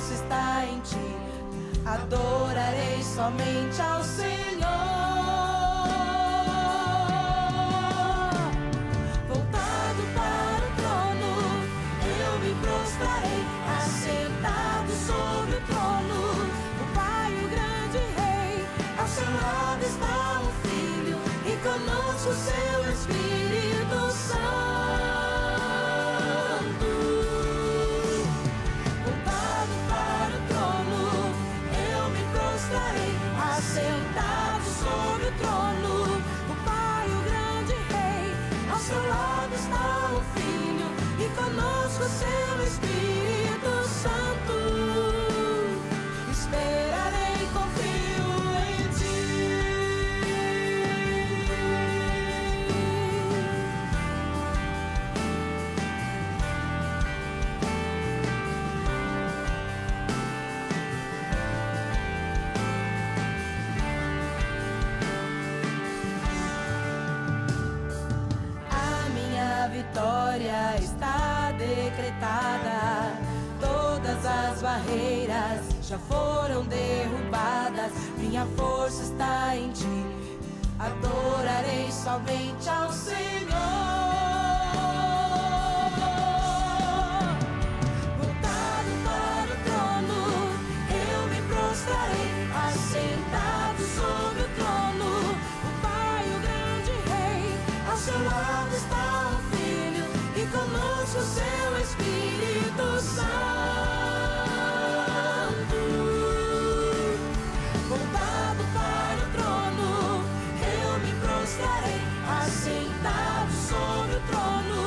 força está em ti. Adorarei somente ao Senhor. Voltado para o trono, eu me prostrarei. Assentado sobre o trono, o Pai, o grande Rei. Ao seu lado está o Filho e conosco o seu Espírito Santo. Sentado sobre o trono, o Pai, o grande Rei. Ao seu lado está o Filho e conosco o seu Espírito Santo. Esperarei, confio em ti. Vitória está decretada, todas as barreiras já foram derrubadas. Minha força está em ti, adorarei somente ao Senhor. Voltado para o trono, eu me prostrarei. Assentado sobre o trono, o Pai, o grande Rei. Ao seu lado está e conosco o seu Espírito Santo. Voltado para o trono, eu me prostrarei. Assentado sobre o trono,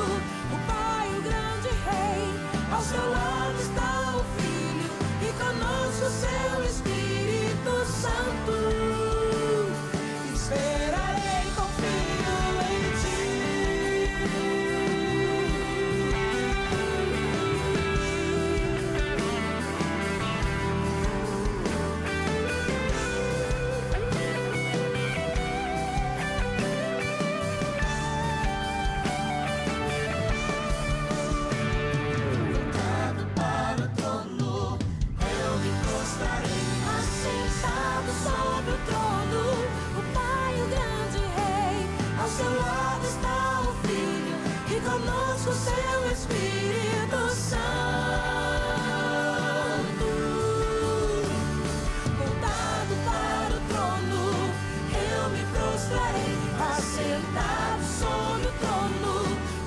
o Pai, o grande Rei. Ao seu lado está o Filho e conosco o seu Espírito Santo. Esperarei, confio em ti. O seu Espírito Santo. Voltado para o trono, eu me prostrarei. Assentado sobre o trono,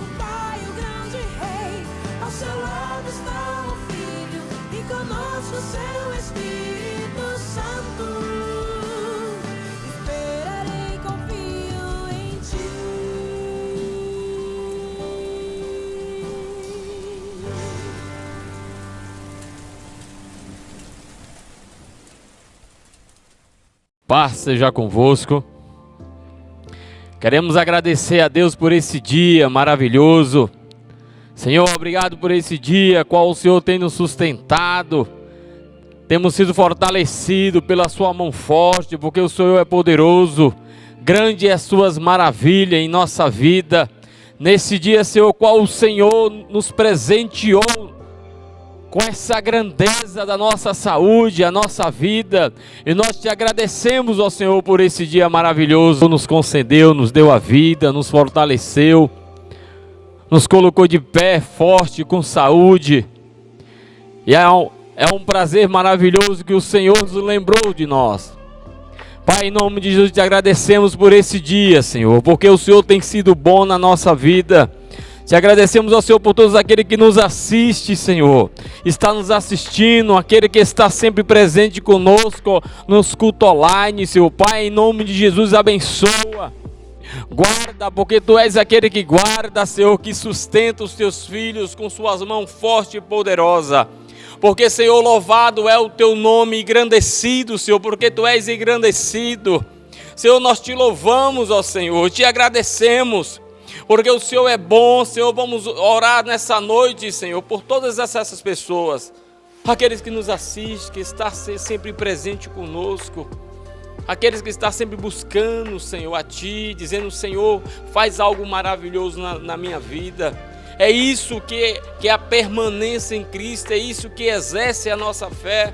o Pai, o grande Rei. Ao seu lado está o Filho e conosco o seu Espírito Santo. Esperarei, confio em ti. Paz seja convosco. Queremos agradecer a Deus por esse dia maravilhoso. Senhor, obrigado por esse dia, qual o Senhor tem nos sustentado. Temos sido fortalecidos pela sua mão forte, porque o Senhor é poderoso. Grande é as suas maravilhas em nossa vida. Nesse dia, Senhor, qual o Senhor nos presenteou com essa grandeza da nossa saúde, a nossa vida, e nós te agradecemos, ó Senhor, por esse dia maravilhoso, nos concedeu, nos deu a vida, nos fortaleceu, nos colocou de pé, forte, com saúde, e é um prazer maravilhoso que o Senhor nos lembrou de nós. Pai, em nome de Jesus, te agradecemos por esse dia, Senhor, porque o Senhor tem sido bom na nossa vida. Te agradecemos ao Senhor por todos aqueles que nos assistem, Senhor. Está nos assistindo, aquele que está sempre presente conosco nos cultos online, Senhor. Pai, em nome de Jesus, abençoa. Guarda, porque Tu és aquele que guarda, Senhor, que sustenta os Teus filhos com suas mãos fortes e poderosas. Porque, Senhor, louvado é o Teu nome, engrandecido, Senhor, porque Tu és engrandecido. Senhor, nós Te louvamos, ó Senhor, Te agradecemos. Porque o Senhor é bom, Senhor. Vamos orar nessa noite, Senhor, por todas essas pessoas, aqueles que nos assistem, que estão sempre presente conosco, aqueles que estão sempre buscando, Senhor, a Ti, dizendo: Senhor, faz algo maravilhoso na minha vida. É isso que é a permanência em Cristo, é isso que exerce a nossa fé.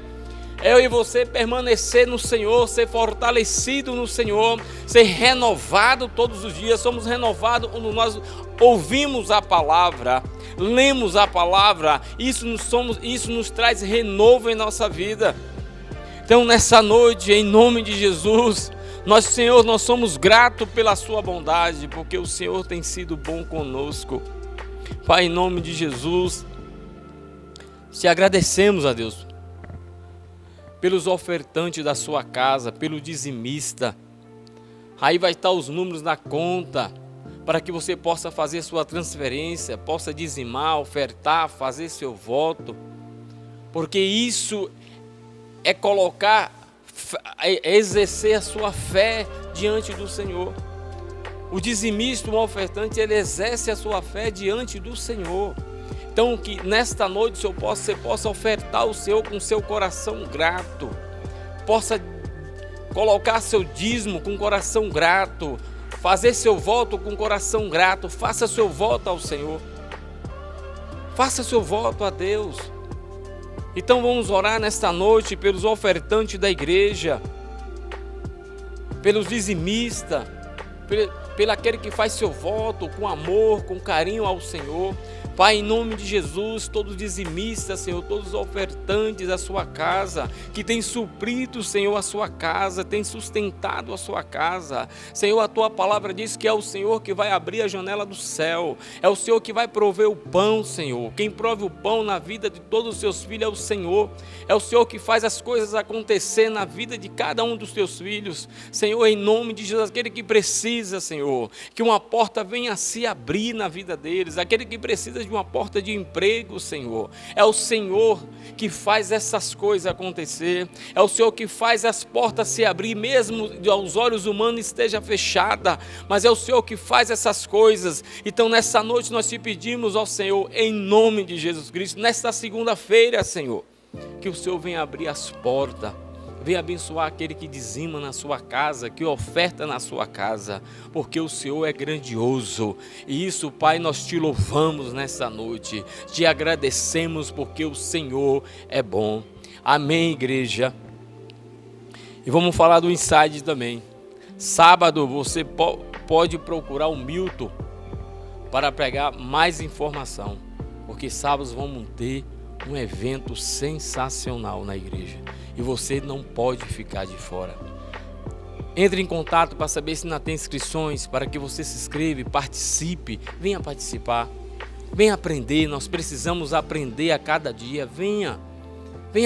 Eu e você permanecer no Senhor, ser fortalecido no Senhor, ser renovado todos os dias. Somos renovados quando nós ouvimos a palavra, lemos a palavra. Isso nos traz renovo em nossa vida. Então, nessa noite, em nome de Jesus, Senhor, nós somos gratos pela sua bondade, porque o Senhor tem sido bom conosco. Pai, em nome de Jesus, te agradecemos, a Deus, pelos ofertantes da sua casa, pelo dizimista. Aí vai estar os números na conta, para que você possa fazer sua transferência, possa dizimar, ofertar, fazer seu voto, porque isso é exercer a sua fé diante do Senhor. O dizimista, o ofertante, ele exerce a sua fé diante do Senhor. Então, que nesta noite você possa ofertar o Senhor com seu coração grato, possa colocar seu dízimo com coração grato, fazer seu voto com coração grato. Faça seu voto ao Senhor, faça seu voto a Deus. Então vamos orar nesta noite pelos ofertantes da igreja, pelos dizimistas, pelo aquele que faz seu voto com amor, com carinho ao Senhor. Pai, em nome de Jesus, todos dizimistas, Senhor, todos os ofertantes da sua casa, que tem suprido, Senhor, a sua casa, tem sustentado a sua casa. Senhor, a tua palavra diz que é o Senhor que vai abrir a janela do céu, é o Senhor que vai prover o pão, Senhor. Quem prove o pão na vida de todos os seus filhos é o Senhor. É o Senhor que faz as coisas acontecer na vida de cada um dos teus filhos. Senhor, em nome de Jesus, aquele que precisa, Senhor, que uma porta venha a se abrir na vida deles, aquele que precisa de uma porta de emprego, Senhor. É o Senhor que faz essas coisas acontecer. É o Senhor que faz as portas se abrir, mesmo aos olhos humanos esteja fechada, mas é o Senhor que faz essas coisas. Então, nessa noite nós te pedimos ao Senhor, em nome de Jesus Cristo, nesta segunda-feira, Senhor, que o Senhor venha abrir as portas, venha abençoar aquele que dizima na sua casa, que oferta na sua casa, porque o Senhor é grandioso. E isso, Pai, nós te louvamos nessa noite, te agradecemos porque o Senhor é bom. Amém, igreja? E vamos falar do Inside também. Sábado você pode procurar o Milton para pegar mais informação, porque sábados vamos ter um evento sensacional na igreja e você não pode ficar de fora. Entre em contato para saber se ainda tem inscrições, para que você se inscreva, participe, venha participar, venha aprender. Nós precisamos aprender a cada dia. Venha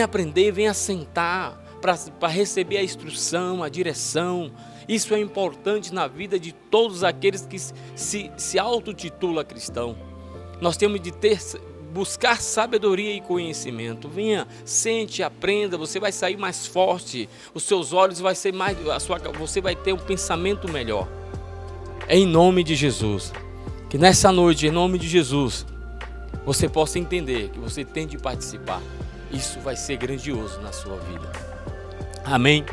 aprender, venha sentar para receber a instrução, a direção. Isso é importante na vida de todos aqueles que se autotitula cristão. Nós temos de buscar sabedoria e conhecimento. Venha, sente, aprenda, você vai sair mais forte, os seus olhos vai ser mais, você vai ter um pensamento melhor. É em nome de Jesus, que nessa noite, em nome de Jesus, você possa entender que você tem de participar. Isso vai ser grandioso na sua vida. Amém?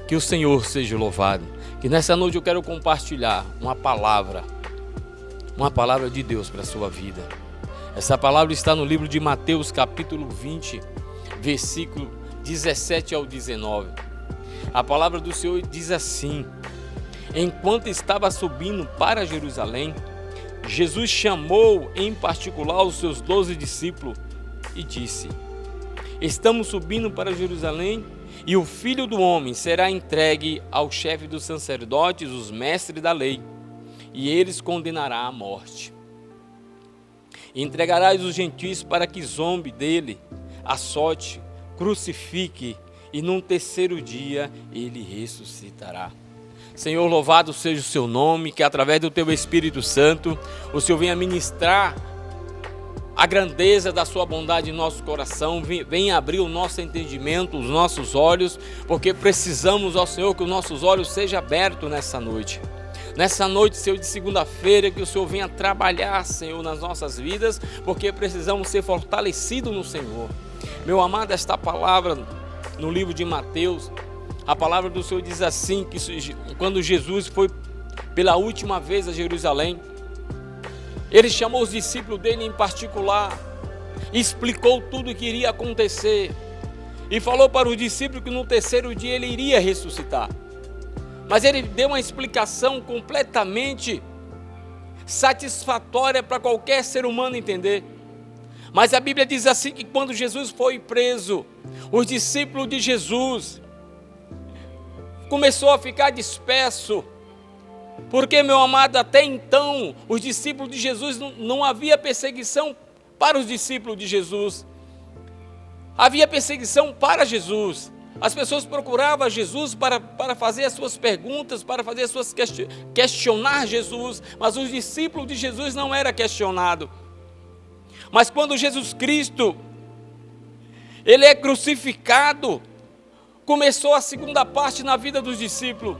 Que o Senhor seja louvado. Que nessa noite eu quero compartilhar uma palavra de Deus para a sua vida. Essa palavra está no livro de Mateus, capítulo 20, versículo 17 ao 19. A palavra do Senhor diz assim: enquanto estava subindo para Jerusalém, Jesus chamou em particular os seus 12 discípulos e disse: estamos subindo para Jerusalém e o Filho do Homem será entregue ao chefe dos sacerdotes, os mestres da lei, e eles condenará à morte. Entregarás os gentios para que zombe dele, açoite, crucifique, e num terceiro dia ele ressuscitará. Senhor, louvado seja o seu nome, que através do teu Espírito Santo, o Senhor venha ministrar a grandeza da sua bondade em nosso coração, venha abrir o nosso entendimento, os nossos olhos, porque precisamos, ó Senhor, que os nossos olhos sejam abertos nessa noite. Nessa noite, Senhor, de segunda-feira, que o Senhor venha trabalhar, Senhor, nas nossas vidas, porque precisamos ser fortalecidos no Senhor. Meu amado, esta palavra no livro de Mateus, a palavra do Senhor diz assim, que quando Jesus foi pela última vez a Jerusalém, Ele chamou os discípulos dele em particular, explicou tudo o que iria acontecer e falou para os discípulos que no terceiro dia ele iria ressuscitar. Mas ele deu uma explicação completamente satisfatória para qualquer ser humano entender. Mas a Bíblia diz assim que quando Jesus foi preso, os discípulos de Jesus começou a ficar disperso, porque, meu amado, até então os discípulos de Jesus não havia perseguição para os discípulos de Jesus, havia perseguição para Jesus. As pessoas procuravam Jesus para fazer as suas perguntas, para fazer as suas questionar Jesus, mas os discípulos de Jesus não eram questionados. Mas quando Jesus Cristo, ele é crucificado, começou a segunda parte na vida dos discípulos.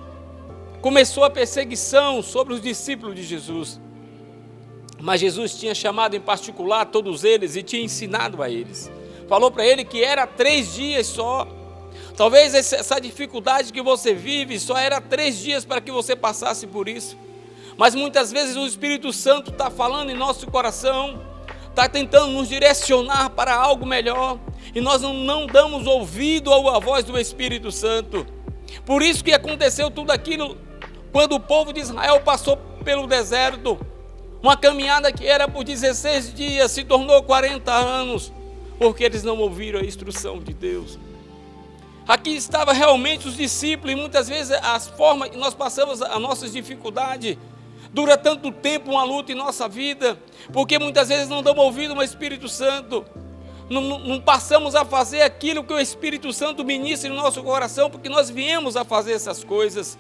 Começou a perseguição sobre os discípulos de Jesus. Mas Jesus tinha chamado em particular todos eles e tinha ensinado a eles. Falou para ele que era 3 dias só. Talvez essa dificuldade que você vive só era 3 dias para que você passasse por isso. Mas muitas vezes o Espírito Santo está falando em nosso coração, está tentando nos direcionar para algo melhor, e nós não damos ouvido à voz do Espírito Santo. Por isso que aconteceu tudo aquilo quando o povo de Israel passou pelo deserto. Uma caminhada que era por 16 dias se tornou 40 anos, porque eles não ouviram a instrução de Deus. Aqui estava realmente os discípulos, e muitas vezes as formas que nós passamos as nossas dificuldades, dura tanto tempo uma luta em nossa vida, porque muitas vezes não damos ouvido ao Espírito Santo, não passamos a fazer aquilo que o Espírito Santo ministra no nosso coração, porque nós viemos a fazer essas coisas.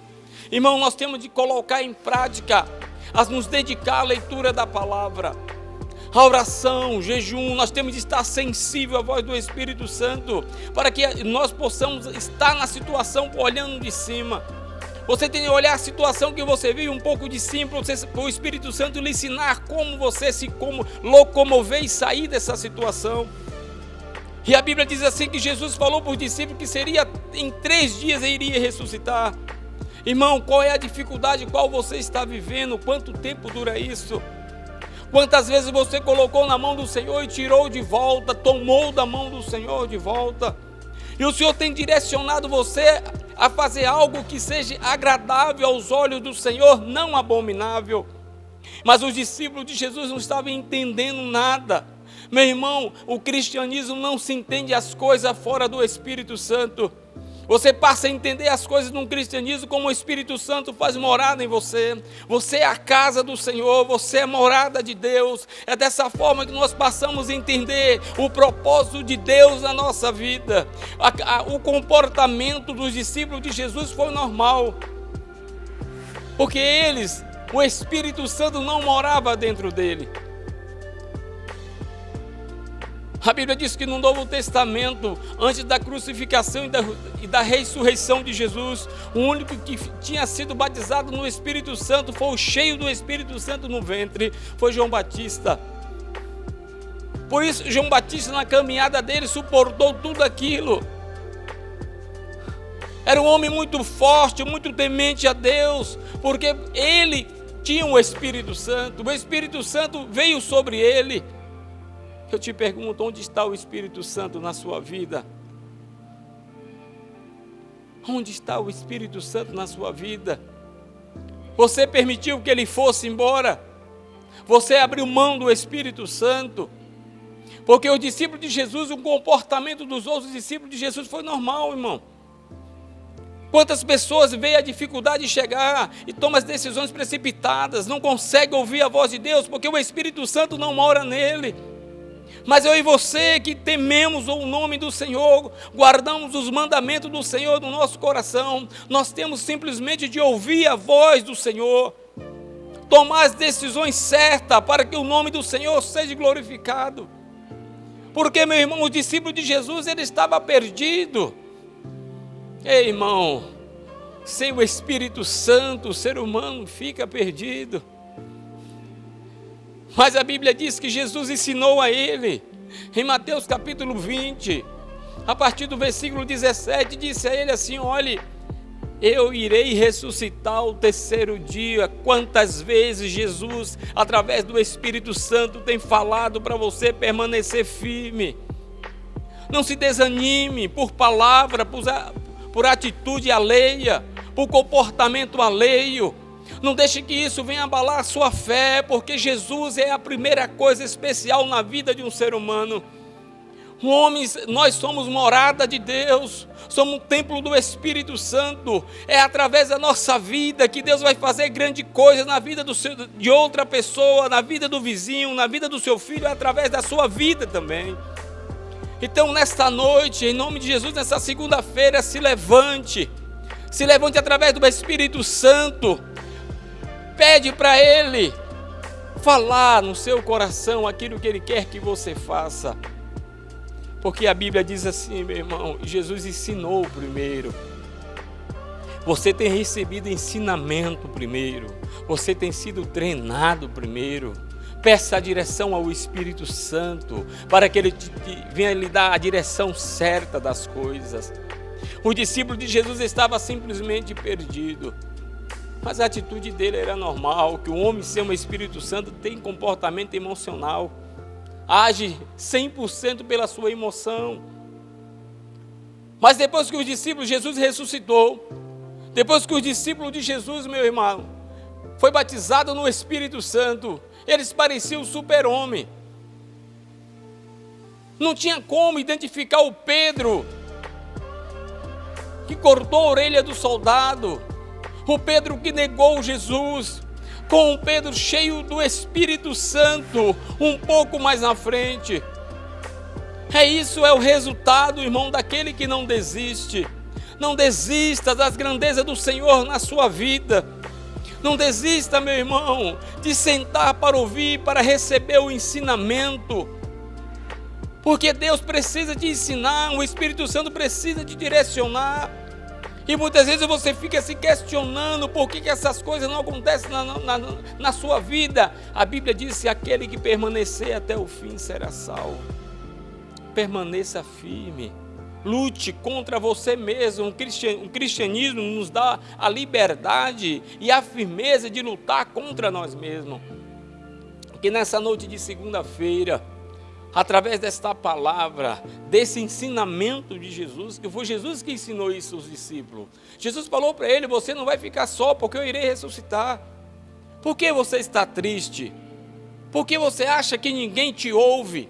Irmão, nós temos de colocar em prática, a nos dedicar à leitura da palavra, a oração, jejum. Nós temos de estar sensível à voz do Espírito Santo, para que nós possamos estar na situação olhando de cima. Você tem que olhar a situação que você vive um pouco de cima, para o Espírito Santo lhe ensinar como você se locomover e sair dessa situação. E a Bíblia diz assim que Jesus falou para os discípulos que seria em 3 dias ele iria ressuscitar. Irmão, qual é a dificuldade qual você está vivendo? Quanto tempo dura isso? Quantas vezes você colocou na mão do Senhor e tirou de volta, tomou da mão do Senhor de volta? E o Senhor tem direcionado você a fazer algo que seja agradável aos olhos do Senhor, não abominável. Mas os discípulos de Jesus não estavam entendendo nada. Meu irmão, o cristianismo não se entende as coisas fora do Espírito Santo. Você passa a entender as coisas no cristianismo como o Espírito Santo faz morada em você. Você é a casa do Senhor, você é a morada de Deus. É dessa forma que nós passamos a entender o propósito de Deus na nossa vida. O comportamento dos discípulos de Jesus foi normal, porque o Espírito Santo não morava dentro dele. A Bíblia diz que no Novo Testamento, antes da crucificação e da ressurreição de Jesus, o único que tinha sido batizado no Espírito Santo, foi o cheio do Espírito Santo no ventre, foi João Batista. Por isso, João Batista, na caminhada dele, suportou tudo aquilo. Era um homem muito forte, muito temente a Deus, porque ele tinha o Espírito Santo. O Espírito Santo veio sobre ele. Eu te pergunto, onde está o Espírito Santo na sua vida? Onde está o Espírito Santo na sua vida? Você permitiu que ele fosse embora? Você abriu mão do Espírito Santo? Porque os discípulos de Jesus, o comportamento dos outros discípulos de Jesus foi normal, irmão. Quantas pessoas veem a dificuldade de chegar e tomam as decisões precipitadas, não conseguem ouvir a voz de Deus, porque o Espírito Santo não mora nele. Mas eu e você que tememos o nome do Senhor, guardamos os mandamentos do Senhor no nosso coração, nós temos simplesmente de ouvir a voz do Senhor, tomar as decisões certas para que o nome do Senhor seja glorificado. Porque, meu irmão, os discípulos de Jesus, ele estava perdido. Ei, irmão, sem o Espírito Santo, o ser humano fica perdido. Mas a Bíblia diz que Jesus ensinou a ele, em Mateus capítulo 20, a partir do versículo 17, disse a ele assim: olhe, eu irei ressuscitar ao terceiro dia. Quantas vezes Jesus, através do Espírito Santo, tem falado para você permanecer firme. Não se desanime por palavra, por atitude alheia, por comportamento alheio. Não deixe que isso venha abalar a sua fé, porque Jesus é a primeira coisa especial na vida de um ser humano. Homens, nós somos morada de Deus, somos um templo do Espírito Santo. É através da nossa vida que Deus vai fazer grande coisa na vida de outra pessoa, na vida do vizinho, na vida do seu filho, é através da sua vida também. Então, nesta noite, em nome de Jesus, nessa segunda-feira, se levante através do Espírito Santo. Pede para Ele falar no seu coração aquilo que Ele quer que você faça. Porque a Bíblia diz assim, meu irmão, Jesus ensinou primeiro. Você tem recebido ensinamento primeiro. Você tem sido treinado primeiro. Peça a direção ao Espírito Santo, para que Ele venha lhe dar a direção certa das coisas. O discípulo de Jesus estava simplesmente perdido. Mas a atitude dele era normal, que o homem sem o Espírito Santo tem comportamento emocional. Age 100% pela sua emoção. Mas depois que os discípulos, Jesus ressuscitou, depois que os discípulos de Jesus, meu irmão, foi batizado no Espírito Santo, eles pareciam super-homem. Não tinha como identificar o Pedro, que cortou a orelha do soldado, o Pedro que negou Jesus, com o Pedro cheio do Espírito Santo, um pouco mais na frente. Isso é o resultado, irmão, daquele que não desiste. Não desista das grandezas do Senhor na sua vida. Não desista, meu irmão, de sentar para ouvir, para receber o ensinamento. Porque Deus precisa te ensinar, o Espírito Santo precisa te direcionar. E muitas vezes você fica se questionando por que essas coisas não acontecem na sua vida. A Bíblia diz que aquele que permanecer até o fim será salvo. Permaneça firme. Lute contra você mesmo. O cristianismo nos dá a liberdade e a firmeza de lutar contra nós mesmos. Que nessa noite de segunda-feira, através desta palavra, desse ensinamento de Jesus, que foi Jesus que ensinou isso aos discípulos. Jesus falou para ele: você não vai ficar só, porque eu irei ressuscitar. Por que você está triste? Por que você acha que ninguém te ouve?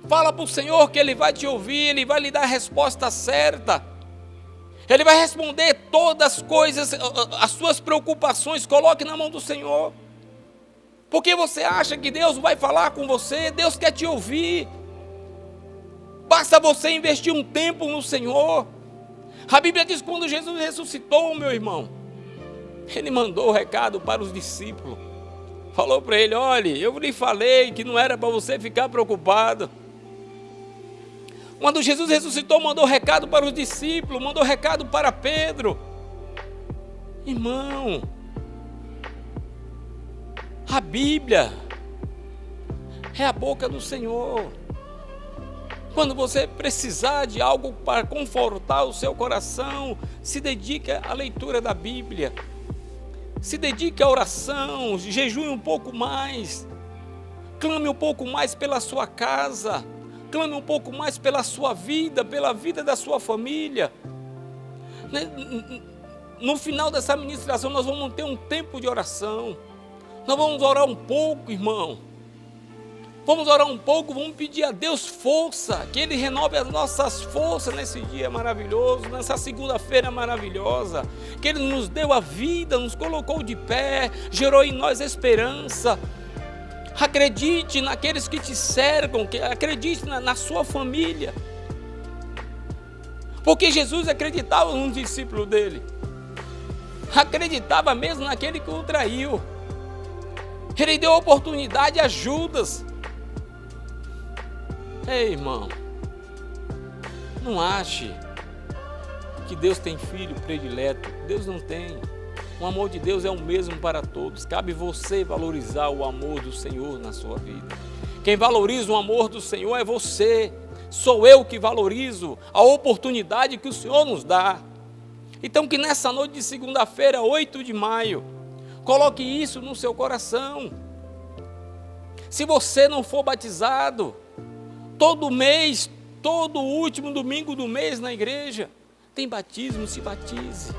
Fala para o Senhor que Ele vai te ouvir, Ele vai lhe dar a resposta certa. Ele vai responder todas as coisas, as suas preocupações. Coloque na mão do Senhor. Porque você acha que Deus vai falar com você? Deus quer te ouvir. Basta você investir um tempo no Senhor. A Bíblia diz que quando Jesus ressuscitou, meu irmão, Ele mandou o recado para os discípulos. Falou para ele: olha, eu lhe falei que não era para você ficar preocupado. Quando Jesus ressuscitou, mandou recado para os discípulos, mandou recado para Pedro. Irmão, a Bíblia é a boca do Senhor. Quando você precisar de algo para confortar o seu coração, se dedique à leitura da Bíblia. Se dedique à oração, jejue um pouco mais. Clame um pouco mais pela sua casa. Clame um pouco mais pela sua vida, pela vida da sua família. No final dessa ministração, nós vamos ter um tempo de oração. Nós vamos orar um pouco, irmão. Vamos orar um pouco, vamos pedir a Deus força, que Ele renove as nossas forças nesse dia maravilhoso, nessa segunda-feira maravilhosa, que Ele nos deu a vida, nos colocou de pé, gerou em nós esperança. Acredite naqueles que te cercam, acredite na sua família. Porque Jesus acreditava nos discípulos dele, acreditava mesmo naquele que o traiu. Ele deu oportunidade a Judas. Ei, irmão, não ache que Deus tem filho predileto. Deus não tem. O amor de Deus é o mesmo para todos. Cabe você valorizar o amor do Senhor na sua vida. Quem valoriza o amor do Senhor é você. Sou eu que valorizo a oportunidade que o Senhor nos dá. Então que nessa noite de segunda-feira, 8 de maio, coloque isso no seu coração. Se você não for batizado, todo mês, todo último domingo do mês na igreja, tem batismo, se batize.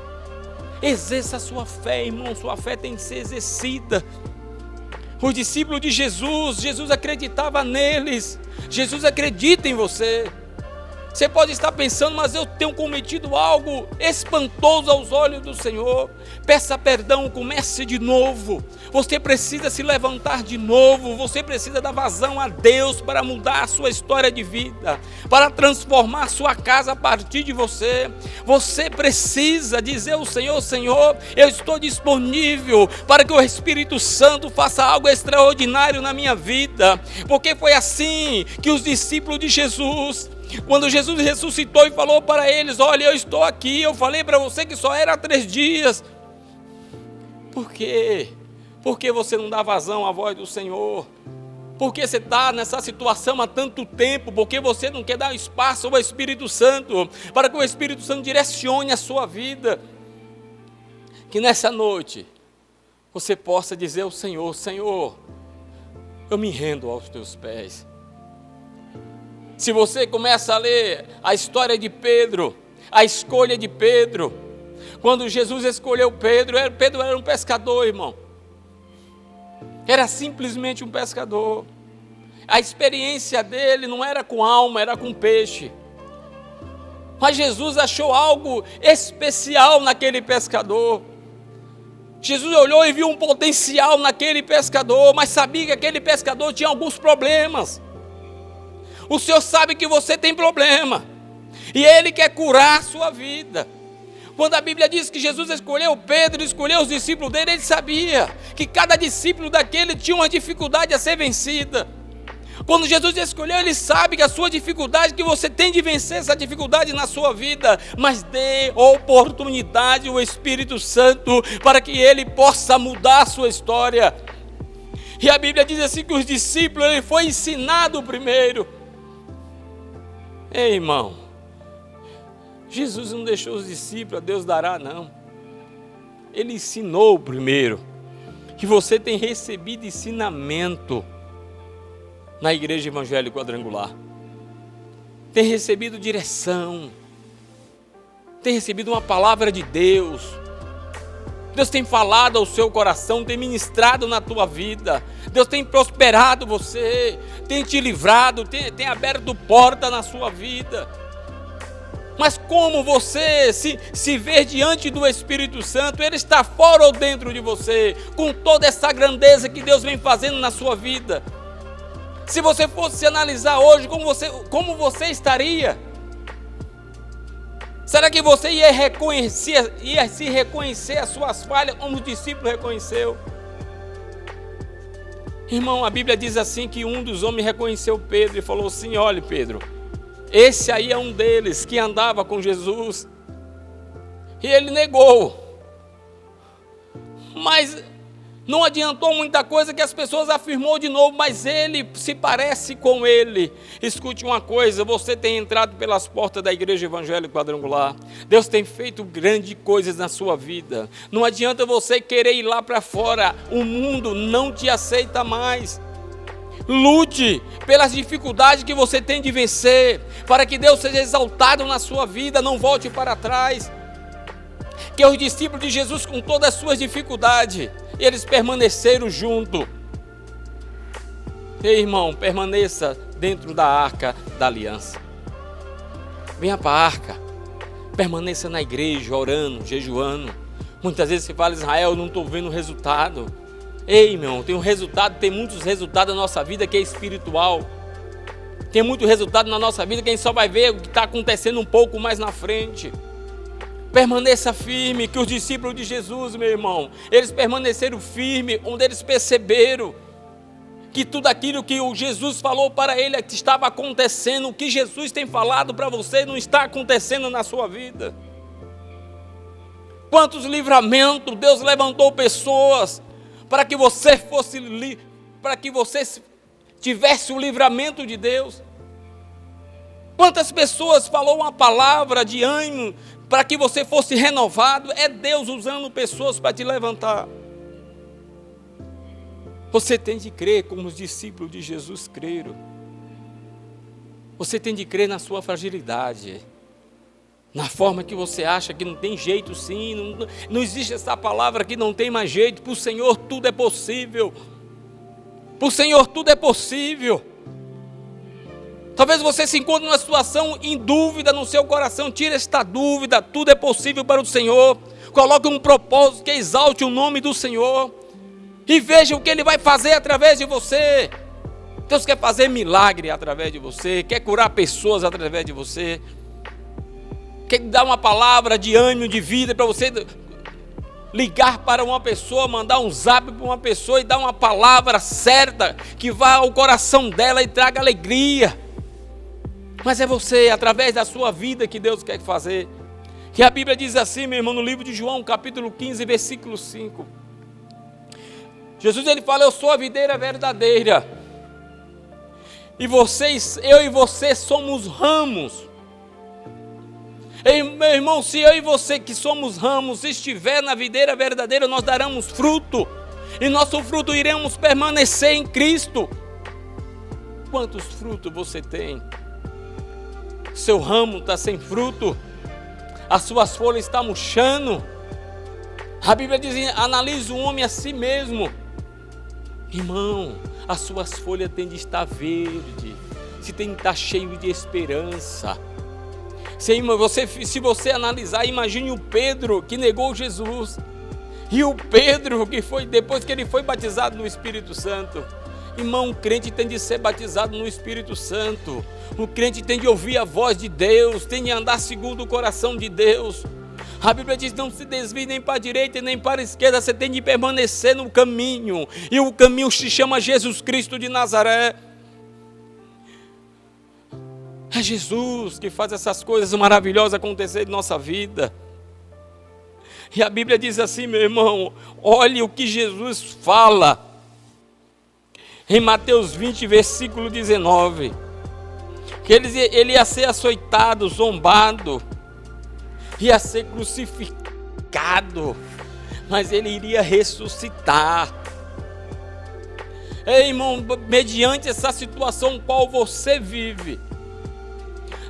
Exerça a sua fé, irmão, sua fé tem que ser exercida. Os discípulos de Jesus, Jesus acreditava neles, Jesus acredita em você. Você pode estar pensando, mas eu tenho cometido algo espantoso aos olhos do Senhor. Peça perdão, comece de novo. Você precisa se levantar de novo. Você precisa dar vazão a Deus para mudar a sua história de vida, para transformar a sua casa a partir de você. Você precisa dizer ao Senhor: Senhor, eu estou disponível para que o Espírito Santo faça algo extraordinário na minha vida. Porque foi assim que os discípulos de Jesus, quando Jesus ressuscitou e falou para eles: olha, eu estou aqui, eu falei para você que só era 3 dias. Por quê? Porque você não dá vazão à voz do Senhor? Porque você está nessa situação há tanto tempo? Porque você não quer dar espaço ao Espírito Santo, para que o Espírito Santo direcione a sua vida? Que nessa noite você possa dizer ao Senhor: Senhor, eu me rendo aos teus pés. Se você começa a ler a história de Pedro, a escolha de Pedro, quando Jesus escolheu Pedro era um pescador, irmão. Era simplesmente um pescador. A experiência dele não era com alma, era com peixe. Mas Jesus achou algo especial naquele pescador. Jesus olhou e viu um potencial naquele pescador, mas sabia que aquele pescador tinha alguns problemas. O Senhor sabe que você tem problema, e Ele quer curar a sua vida. Quando a Bíblia diz que Jesus escolheu Pedro, escolheu os discípulos dele, Ele sabia que cada discípulo daquele tinha uma dificuldade a ser vencida. Quando Jesus escolheu, Ele sabe que a sua dificuldade, que você tem de vencer essa dificuldade na sua vida, mas dê oportunidade ao Espírito Santo para que Ele possa mudar a sua história. E a Bíblia diz assim que os discípulos, ele foi ensinado primeiro. Ei, irmão, Jesus não deixou os discípulos, a Deus dará, não. Ele ensinou primeiro. Que você tem recebido ensinamento na Igreja Evangélica Quadrangular. Tem recebido direção. Tem recebido uma palavra de Deus. Deus tem falado ao seu coração, tem ministrado na tua vida. Deus tem prosperado você, tem te livrado, tem aberto porta na sua vida. Mas como você se vê diante do Espírito Santo? Ele está fora ou dentro de você, com toda essa grandeza que Deus vem fazendo na sua vida. Se você fosse se analisar hoje, como você estaria? Será que você ia se reconhecer as suas falhas como os discípulos reconheceu? Irmão, a Bíblia diz assim que um dos homens reconheceu Pedro e falou assim: olha, Pedro, esse aí é um deles que andava com Jesus. E ele negou. Mas não adiantou muita coisa, que as pessoas afirmou de novo, mas ele se parece com ele. Escute uma coisa, você tem entrado pelas portas da Igreja Evangélica Quadrangular. Deus tem feito grandes coisas na sua vida. Não adianta você querer ir lá para fora, o mundo não te aceita mais. Lute pelas dificuldades que você tem de vencer, para que Deus seja exaltado na sua vida, não volte para trás. Que os discípulos de Jesus, com todas as suas dificuldades, eles permaneceram juntos. Ei, irmão, permaneça dentro da arca da aliança. Venha para a arca. Permaneça na igreja, orando, jejuando. Muitas vezes você fala: Israel, não estou vendo resultado. Ei, irmão, tem muitos resultados na nossa vida que é espiritual. Tem muito resultado na nossa vida que a gente só vai ver o que está acontecendo um pouco mais na frente. Permaneça firme, que os discípulos de Jesus, meu irmão, eles permaneceram firmes, onde eles perceberam que tudo aquilo que o Jesus falou para ele que estava acontecendo, o que Jesus tem falado para você não está acontecendo na sua vida. Quantos livramentos Deus levantou pessoas para que você para que você tivesse o livramento de Deus. Quantas pessoas falou uma palavra de ânimo para que você fosse renovado, é Deus usando pessoas para te levantar. Você tem de crer como os discípulos de Jesus creram. Você tem de crer na sua fragilidade, na forma que você acha que não tem jeito sim, não existe essa palavra que não tem mais jeito. Para o Senhor tudo é possível. Para o Senhor tudo é possível. Talvez você se encontre numa situação em dúvida no seu coração. Tire esta dúvida, tudo é possível para o Senhor. Coloque um propósito que exalte o nome do Senhor. E veja o que Ele vai fazer através de você. Deus quer fazer milagre através de você. Quer curar pessoas através de você. Quer dar uma palavra de ânimo, de vida para você ligar para uma pessoa, mandar um zap para uma pessoa e dar uma palavra certa que vá ao coração dela e traga alegria. Mas é você, através da sua vida, que Deus quer fazer. Que a Bíblia diz assim, meu irmão, no livro de João, capítulo 15, versículo 5. Jesus, ele fala: eu sou a videira verdadeira. E vocês, eu e você somos ramos. Ei, meu irmão, se eu e você que somos ramos estiver na videira verdadeira, nós daremos fruto. E nosso fruto iremos permanecer em Cristo. Quantos frutos você tem? Seu ramo está sem fruto. As suas folhas estão murchando. A Bíblia diz: analise o homem a si mesmo. Irmão, as suas folhas têm de estar verde. Você tem de estar cheio de esperança. Se você analisar, imagine o Pedro que negou Jesus. E o Pedro que foi, depois que ele foi batizado no Espírito Santo. Irmão, o crente tem de ser batizado no Espírito Santo. O crente tem de ouvir a voz de Deus, tem de andar segundo o coração de Deus. A Bíblia diz: não se desvie nem para a direita nem para a esquerda, você tem de permanecer no caminho. E o caminho se chama Jesus Cristo de Nazaré. É Jesus que faz essas coisas maravilhosas acontecer em nossa vida. E a Bíblia diz assim, meu irmão, olhe o que Jesus fala. Em Mateus 20, versículo 19. Que ele ia ser açoitado, zombado. Ia ser crucificado. Mas ele iria ressuscitar. Ei, irmão, mediante essa situação qual você vive,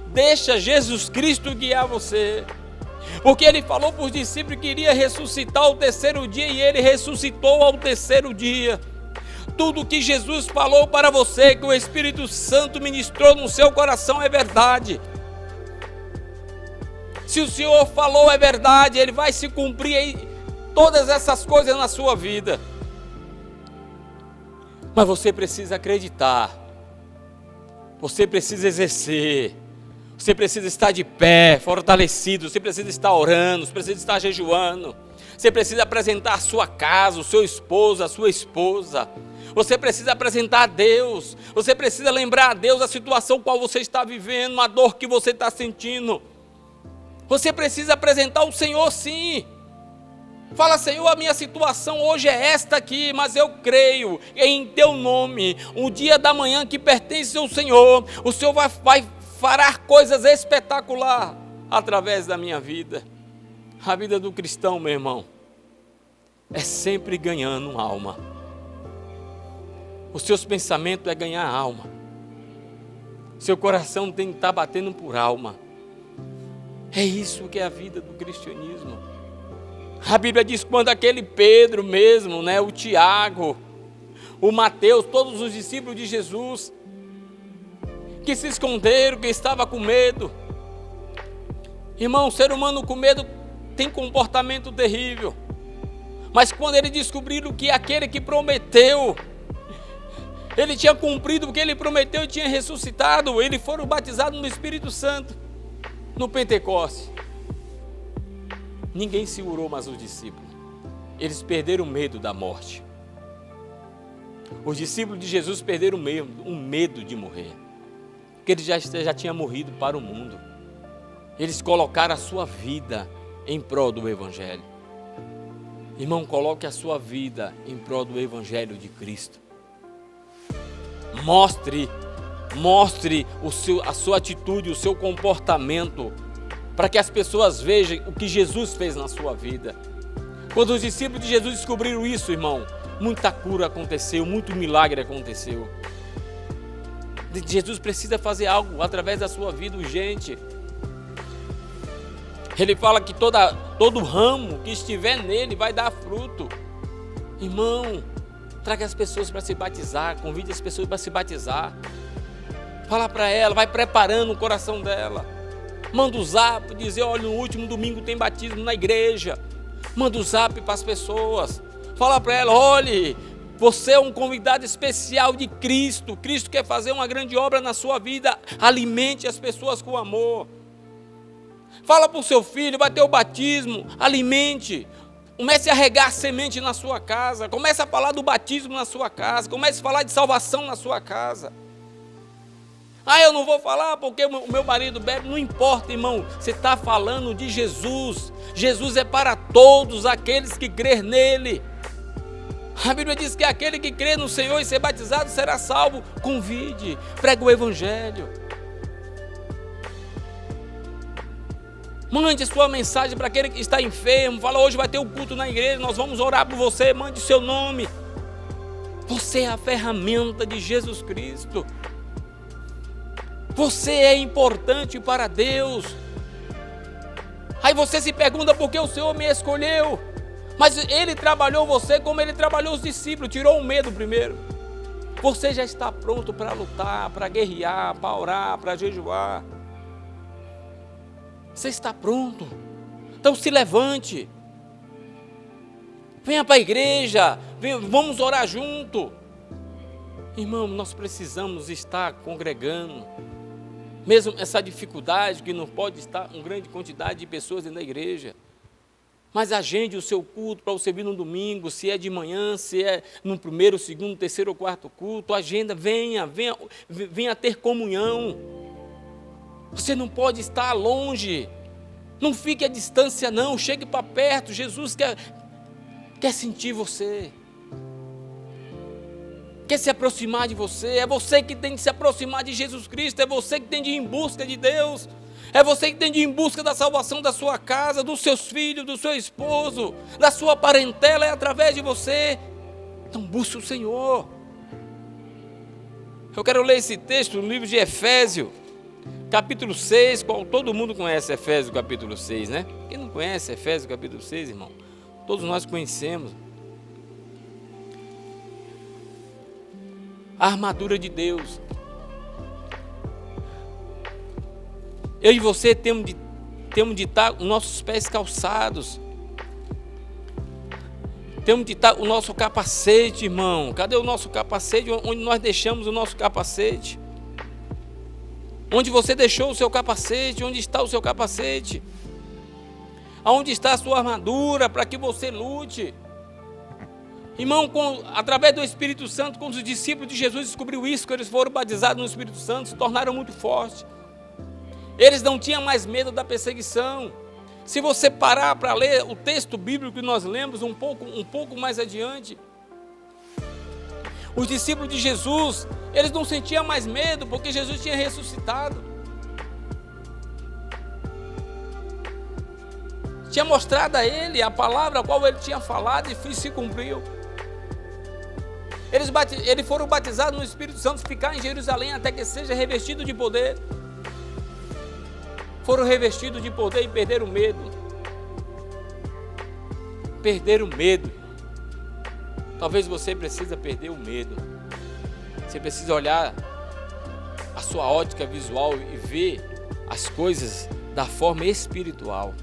deixa Jesus Cristo guiar você. Porque ele falou para os discípulos que iria ressuscitar ao terceiro dia, e ele ressuscitou ao terceiro dia. Tudo que Jesus falou para você, que o Espírito Santo ministrou no seu coração, é verdade. Se o Senhor falou é verdade, Ele vai se cumprir aí, todas essas coisas na sua vida. Mas você precisa acreditar. Você precisa exercer. Você precisa estar de pé, fortalecido. Você precisa estar orando. Você precisa estar jejuando. Você precisa apresentar a sua casa, o seu esposo, a sua esposa. Você precisa apresentar a Deus. Você precisa lembrar a Deus a situação qual você está vivendo, a dor que você está sentindo. Você precisa apresentar ao Senhor, sim. Fala: Senhor, a minha situação hoje é esta aqui, mas eu creio em Teu nome. Um dia da manhã que pertence ao Senhor. O Senhor vai fará coisas espetaculares através da minha vida. A vida do cristão, meu irmão, é sempre ganhando alma. Os seus pensamentos é ganhar alma. Seu coração tem que estar batendo por alma. É isso que é a vida do cristianismo. A Bíblia diz quando aquele Pedro mesmo, o Tiago, o Mateus, todos os discípulos de Jesus, que se esconderam, que estavam com medo. Irmão, o ser humano com medo tem comportamento terrível. Mas quando eles descobriram que aquele que prometeu, ele tinha cumprido o que ele prometeu e tinha ressuscitado, eles foram batizados no Espírito Santo, no Pentecostes. Ninguém segurou mais os discípulos. Eles perderam o medo da morte. Os discípulos de Jesus perderam o medo de morrer. Porque eles já tinham morrido para o mundo. Eles colocaram a sua vida em prol do Evangelho. Irmão, coloque a sua vida em prol do Evangelho de Cristo. Mostre a sua atitude, o seu comportamento para que as pessoas vejam o que Jesus fez na sua vida. Quando os discípulos de Jesus descobriram isso, irmão, muita cura aconteceu, muito milagre aconteceu. Jesus precisa fazer algo através da sua vida urgente. Ele fala que todo ramo que estiver nele vai dar fruto. Irmão, traga as pessoas para se batizar, convide as pessoas para se batizar. Fala para ela, vai preparando o coração dela. Manda o zap, dizer, olha, no último domingo tem batismo na igreja. Manda o zap para as pessoas. Fala para ela, olhe, você é um convidado especial de Cristo. Cristo quer fazer uma grande obra na sua vida. Alimente as pessoas com amor. Fala para o seu filho, vai ter o batismo, alimente. Comece a regar semente na sua casa. Comece a falar do batismo na sua casa. Comece a falar de salvação na sua casa. Ah, eu não vou falar porque o meu marido bebe. Não importa, irmão. Você está falando de Jesus. Jesus é para todos aqueles que crêem nele. A Bíblia diz que aquele que crê no Senhor e ser batizado será salvo. Convide, pregue o evangelho. Mande sua mensagem para aquele que está enfermo. Fala, hoje vai ter um culto na igreja, nós vamos orar por você. Mande seu nome. Você é a ferramenta de Jesus Cristo. Você é importante para Deus. Aí você se pergunta por que o Senhor me escolheu. Mas Ele trabalhou você como Ele trabalhou os discípulos. Tirou o medo primeiro. Você já está pronto para lutar, para guerrear, para orar, para jejuar. Você está pronto. Então se levante. Venha para a igreja. Vamos orar junto. Irmão, nós precisamos estar congregando. Mesmo essa dificuldade que não pode estar uma grande quantidade de pessoas dentro da igreja. Mas agende o seu culto para você vir no domingo, se é de manhã, se é no primeiro, segundo, terceiro ou quarto culto. Agenda, venha ter comunhão. Você não pode estar longe. Não fique à distância não, chegue para perto. Jesus quer sentir você. Quer se aproximar de você. É você que tem de se aproximar de Jesus Cristo. É você que tem de ir em busca de Deus. É você que tem de ir em busca da salvação da sua casa, dos seus filhos, do seu esposo, da sua parentela. É através de você. Então busque o Senhor. Eu quero ler esse texto no livro de Efésios, capítulo 6, qual todo mundo conhece Efésios capítulo 6, né? Quem não conhece Efésios capítulo 6, irmão? Todos nós conhecemos. A armadura de Deus. Eu e você temos de estar os nossos pés calçados. Temos de estar o nosso capacete, irmão. Cadê o nosso capacete? Onde nós deixamos o nosso capacete? Onde você deixou o seu capacete? Onde está o seu capacete? Aonde está a sua armadura para que você lute? Irmão, através do Espírito Santo, quando os discípulos de Jesus descobriram isso, que eles foram batizados no Espírito Santo, se tornaram muito fortes. Eles não tinham mais medo da perseguição. Se você parar para ler o texto bíblico que nós lemos um pouco mais adiante, os discípulos de Jesus, eles não sentiam mais medo, porque Jesus tinha ressuscitado. Tinha mostrado a ele a palavra a qual ele tinha falado e se cumpriu. Eles foram batizados no Espírito Santo, ficar em Jerusalém até que seja revestido de poder. Foram revestidos de poder e perderam o medo. Perderam o medo. Talvez você precise perder o medo. Você precisa olhar a sua ótica visual e ver as coisas da forma espiritual.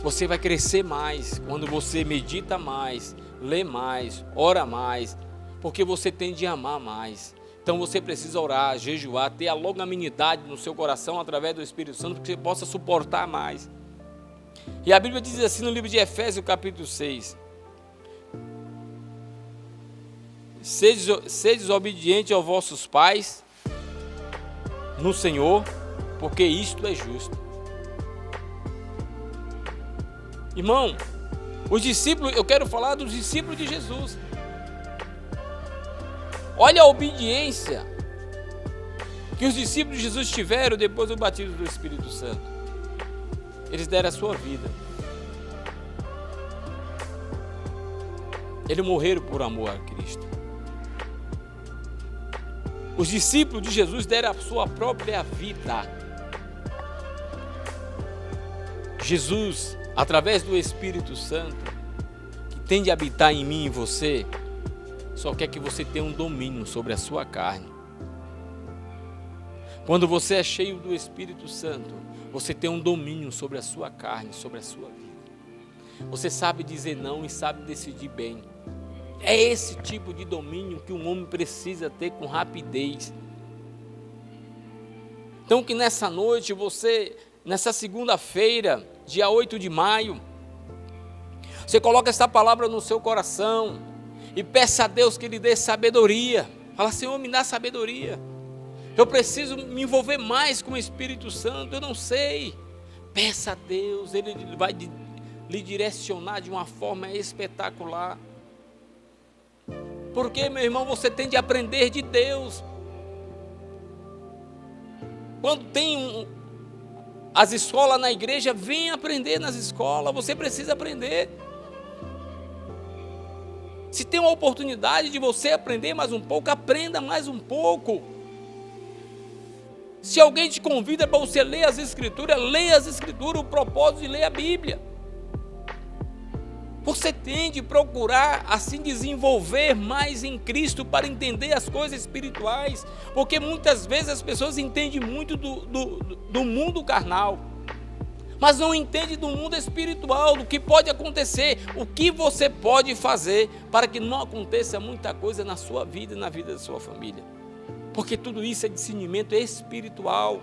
Você vai crescer mais quando você medita mais, lê mais, ora mais, porque você tem de amar mais. Então você precisa orar, jejuar, ter a longanimidade no seu coração através do Espírito Santo, para que você possa suportar mais. E a Bíblia diz assim no livro de Efésios capítulo 6. Sedes obedientes aos vossos pais no Senhor, porque isto é justo. Irmão, os discípulos, eu quero falar dos discípulos de Jesus. Olha a obediência que os discípulos de Jesus tiveram depois do batismo do Espírito Santo. Eles deram a sua vida. Eles morreram por amor a Cristo. Os discípulos de Jesus deram a sua própria vida. Jesus, através do Espírito Santo, que tem de habitar em mim e em você, só quer que você tenha um domínio sobre a sua carne. Quando você é cheio do Espírito Santo, você tem um domínio sobre a sua carne, sobre a sua vida. Você sabe dizer não e sabe decidir bem. É esse tipo de domínio que um homem precisa ter com rapidez. Então que nessa noite você, nessa segunda-feira, dia 8 de maio, você coloca essa palavra no seu coração e peça a Deus que lhe dê sabedoria. Fala, Senhor, me dá sabedoria. Eu preciso me envolver mais com o Espírito Santo, eu não sei. Peça a Deus, Ele vai lhe direcionar de uma forma espetacular. Porque, meu irmão, você tem de aprender de Deus. Quando tem as escolas na igreja, vem aprender nas escolas, você precisa aprender. Se tem uma oportunidade de você aprender mais um pouco, aprenda mais um pouco. Se alguém te convida para você ler as Escrituras, leia as Escrituras, o propósito de ler a Bíblia. Você tem de procurar assim desenvolver mais em Cristo para entender as coisas espirituais, porque muitas vezes as pessoas entendem muito do mundo carnal, mas não entendem do mundo espiritual, do que pode acontecer, o que você pode fazer para que não aconteça muita coisa na sua vida e na vida da sua família, porque tudo isso é discernimento espiritual.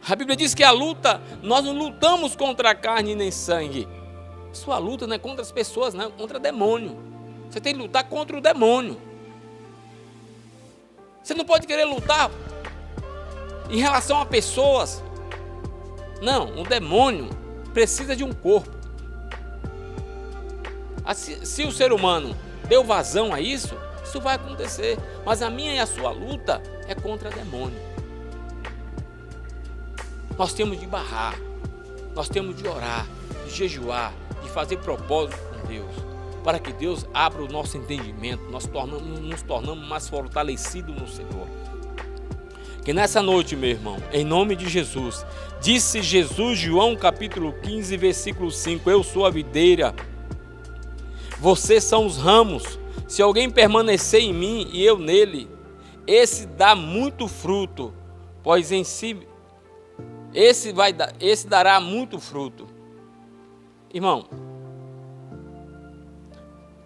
A Bíblia diz que a luta, nós não lutamos contra a carne nem sangue. Sua luta não é contra as pessoas, não, é contra o demônio. Você tem que lutar contra o demônio. Você não pode querer lutar em relação a pessoas. Não, o demônio precisa de um corpo. Se o ser humano deu vazão a isso, isso vai acontecer. Mas a minha e a sua luta é contra o demônio. Nós temos de barrar, nós temos de orar, de jejuar, de fazer propósito com Deus, para que Deus abra o nosso entendimento, nós nos tornamos mais fortalecidos no Senhor. Que nessa noite, meu irmão, em nome de Jesus, disse Jesus, João capítulo 15, versículo 5, eu sou a videira, vocês são os ramos, se alguém permanecer em mim e eu nele, esse dá muito fruto, pois em si, esse dará muito fruto. Irmão,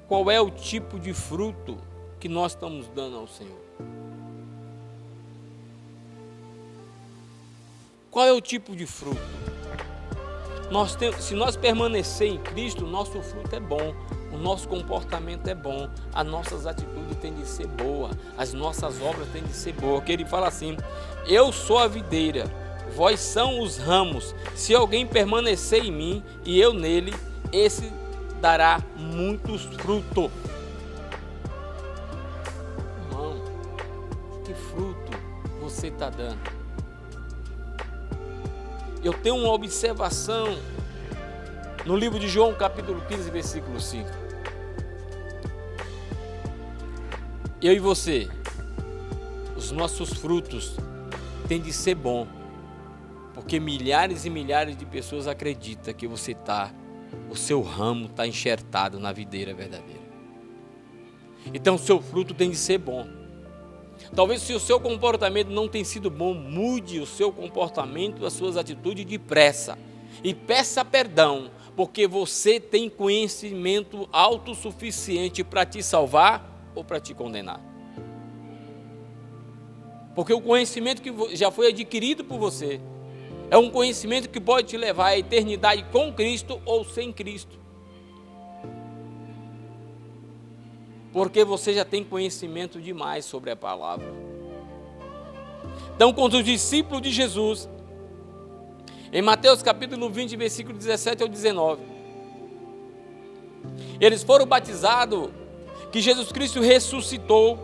qual é o tipo de fruto que nós estamos dando ao Senhor? Qual é o tipo de fruto? Se nós permanecer em Cristo, o nosso fruto é bom, o nosso comportamento é bom, as nossas atitudes têm de ser boas, as nossas obras têm de ser boas. Que ele fala assim, eu sou a videira, vós são os ramos, se alguém permanecer em mim e eu nele, esse dará muitos frutos. Irmão, que fruto você está dando? Eu tenho uma observação no livro de João, capítulo 15, versículo 5. Eu e você, os nossos frutos têm de ser bons, porque milhares e milhares de pessoas acreditam que o seu ramo está enxertado na videira verdadeira. Então o seu fruto tem de ser bom. Talvez se o seu comportamento não tem sido bom, mude o seu comportamento, as suas atitudes depressa. E peça perdão, porque você tem conhecimento autossuficiente para te salvar ou para te condenar. Porque o conhecimento que já foi adquirido por você é um conhecimento que pode te levar à eternidade com Cristo ou sem Cristo. Porque você já tem conhecimento demais sobre a palavra. Então, quando os discípulos de Jesus, em Mateus capítulo 20, versículo 17 ao 19, eles foram batizados, que Jesus Cristo ressuscitou,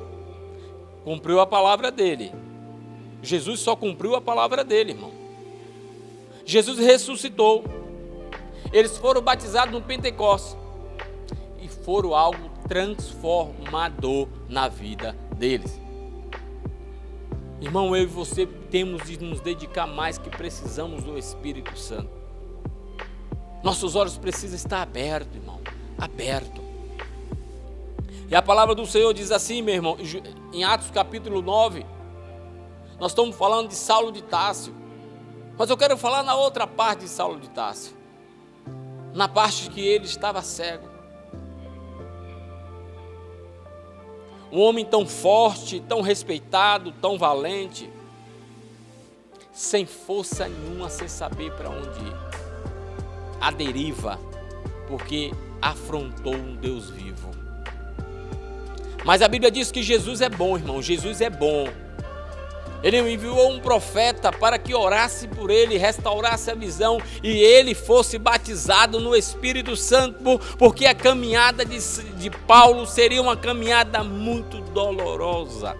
cumpriu a palavra dele. Jesus só cumpriu a palavra dele, irmão. Jesus ressuscitou. Eles foram batizados no Pentecostes e foram algo transformador na vida deles. Irmão, eu e você temos de nos dedicar mais, que precisamos do Espírito Santo. Nossos olhos precisam estar abertos, irmão, aberto. E a palavra do Senhor diz assim, meu irmão, em Atos capítulo 9, nós estamos falando de Saulo de Tarso, mas eu quero falar na outra parte de Saulo de Tarso, na parte que ele estava cego. Um homem tão forte, tão respeitado, tão valente, sem força nenhuma, sem saber para onde ir, à deriva, porque afrontou um Deus vivo. Mas a Bíblia diz que Jesus é bom, irmão, Jesus é bom. Ele enviou um profeta para que orasse por ele, restaurasse a visão e ele fosse batizado no Espírito Santo, porque a caminhada de Paulo seria uma caminhada muito dolorosa.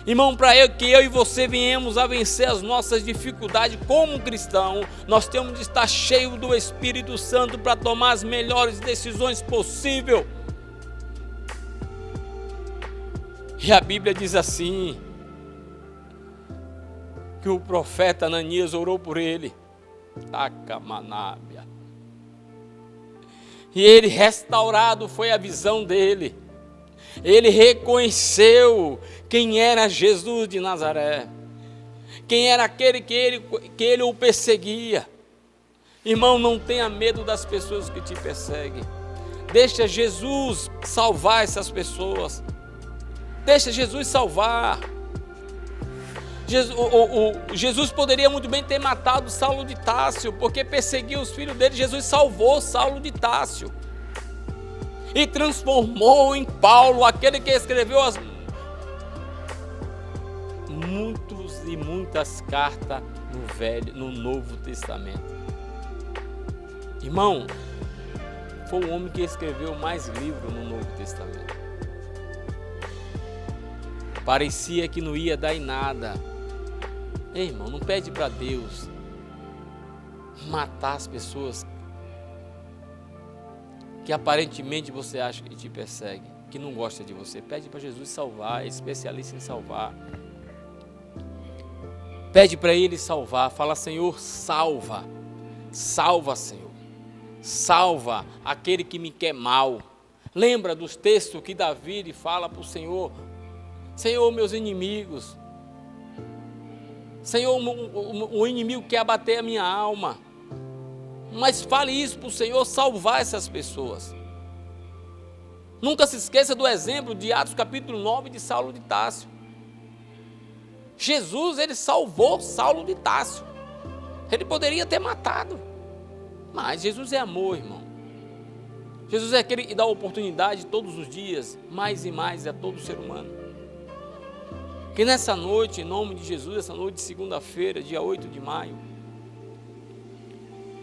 Irmão, para que eu e você venhamos a vencer as nossas dificuldades como cristão, nós temos de estar cheios do Espírito Santo para tomar as melhores decisões possíveis. E a Bíblia diz assim, que o profeta Ananias orou por ele, Tacamanábia. E ele, restaurado foi a visão dele, ele reconheceu quem era Jesus de Nazaré, quem era aquele que ele o perseguia. Irmão, não tenha medo das pessoas que te perseguem, deixa Jesus salvar essas pessoas. Deixa Jesus salvar. Jesus poderia muito bem ter matado Saulo de Tarso, porque perseguiu os filhos dele. Jesus salvou Saulo de Tarso e transformou em Paulo, aquele que escreveu muitas cartas no Novo Testamento. Irmão, foi o homem que escreveu mais livros no Novo Testamento. Parecia que não ia dar em nada. Ei, irmão, não pede para Deus matar as pessoas que aparentemente você acha que te persegue, que não gosta de você. Pede para Jesus salvar, é especialista em salvar. Pede para Ele salvar. Fala, Senhor, salva. Salva, Senhor. Salva aquele que me quer mal. Lembra dos textos que Davi fala para o Senhor: Senhor, meus inimigos. Senhor, o inimigo quer abater a minha alma. Mas fale isso para o Senhor salvar essas pessoas. Nunca se esqueça do exemplo de Atos capítulo 9 de Saulo de Tarso. Jesus, ele salvou Saulo de Tarso. Ele poderia ter matado, mas Jesus é amor, irmão. Jesus é aquele que dá oportunidade todos os dias, mais e mais, a todo ser humano. Que nessa noite, em nome de Jesus, essa noite de segunda-feira, dia 8 de maio,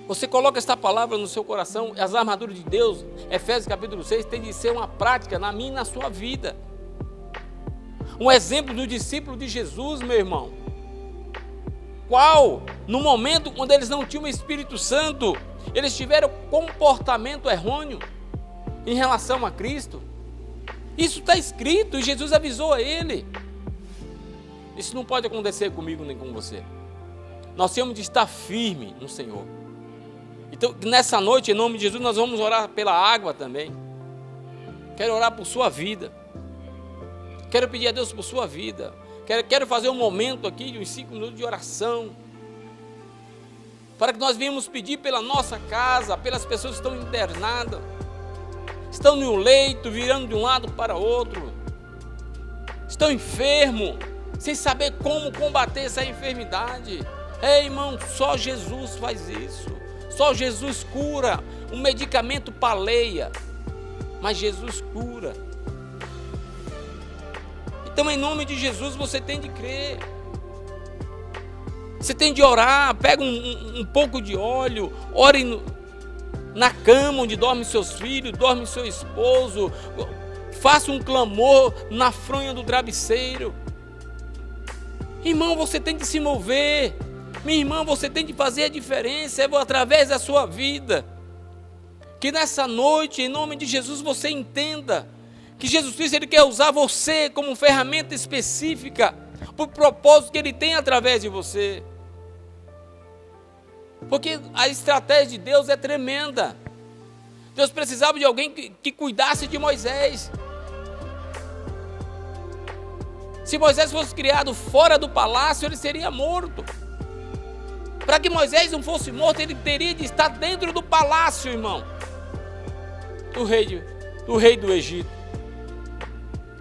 você coloca esta palavra no seu coração. As armaduras de Deus, Efésios capítulo 6, tem de ser uma prática na minha e na sua vida. Um exemplo do discípulo de Jesus, meu irmão. Qual, no momento quando eles não tinham o Espírito Santo, eles tiveram comportamento errôneo em relação a Cristo. Isso está escrito e Jesus avisou a ele. Isso não pode acontecer comigo nem com você. Nós temos de estar firme no Senhor. Então, nessa noite, em nome de Jesus, nós vamos orar pela água também. Quero orar por sua vida. Quero pedir a Deus por sua vida. Quero fazer um momento aqui de uns 5 minutos de oração, para que nós venhamos pedir pela nossa casa, pelas pessoas que estão internadas, estão no leito, virando de um lado para outro, estão enfermos, sem saber como combater essa enfermidade. Ei, irmão, só Jesus faz isso. Só Jesus cura. O medicamento paleia, mas Jesus cura. Então, em nome de Jesus, você tem de crer. Você tem de orar. Pega um pouco de óleo, ore na cama onde dormem seus filhos, dorme seu esposo. Faça um clamor na fronha do travesseiro. Irmão, você tem de se mover. Minha irmã, você tem de fazer a diferença, através da sua vida. Que nessa noite, em nome de Jesus, você entenda que Jesus Cristo, Ele quer usar você como ferramenta específica para o propósito que Ele tem através de você. Porque a estratégia de Deus é tremenda. Deus precisava de alguém que cuidasse de Moisés. Se Moisés fosse criado fora do palácio, ele seria morto. Para que Moisés não fosse morto, ele teria de estar dentro do palácio, irmão, do rei do Egito.